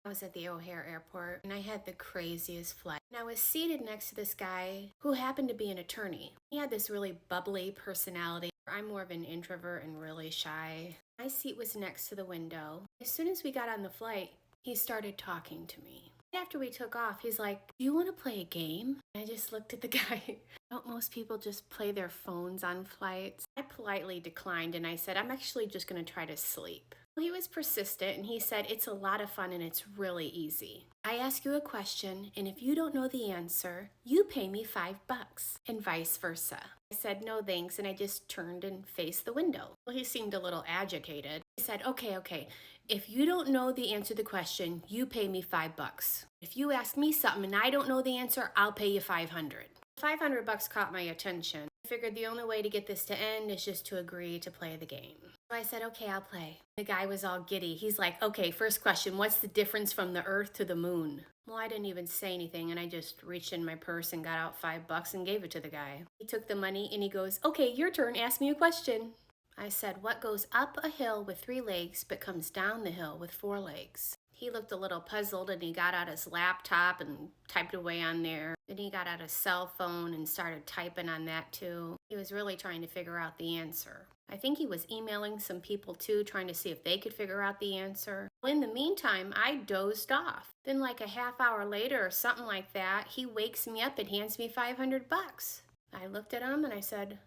I was at the O'Hare airport and I had the craziest flight. And I was seated next to this guy who happened to be an attorney. He had this really bubbly personality. I'm more of an introvert and really shy. My seat was next to the window. As soon as we got on the flight, he started talking to me. After we took off, he's like, "Do you want to play a game?" I just looked at the guy. Don't most people just play their phones on flights? I politely declined and I said, "I'm actually just going to try to sleep." He was persistent and he said, "It's a lot of fun and it's really easy. I ask you a question, and if you don't know the answer, you pay me $5, and vice versa." I said, "No thanks," and I just turned and faced the window. Well, he seemed a little agitated. He said, okay. If you don't know the answer to the question, you pay me $5. If you ask me something and I don't know the answer, I'll pay you 500. $500 caught my attention. I figured the only way to get this to end is just to agree to play the game. So I said, "Okay, I'll play." The guy was all giddy. He's like, "Okay, first question, what's the difference from the Earth to the moon?" Well, I didn't even say anything, and I just reached in my purse and got out $5 and gave it to the guy. He took the money and he goes, "Okay, your turn, ask me a question." I said, "What goes up a hill with 3 legs but comes down the hill with 4 legs?" He looked a little puzzled and he got out his laptop and typed away on there. Then he got out his cell phone and started typing on that too. He was really trying to figure out the answer. I think he was emailing some people too, trying to see if they could figure out the answer. In the meantime, I dozed off. Then like a half hour later or something like that, he wakes me up and hands me $500. I looked at him and I said,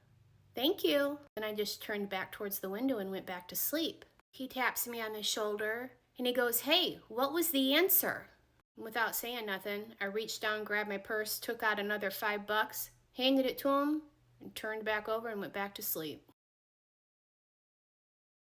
"Thank you." And I just turned back towards the window and went back to sleep. He taps me on the shoulder and he goes, "Hey, what was the answer?" Without saying nothing, I reached down, grabbed my purse, took out another $5, handed it to him, and turned back over and went back to sleep.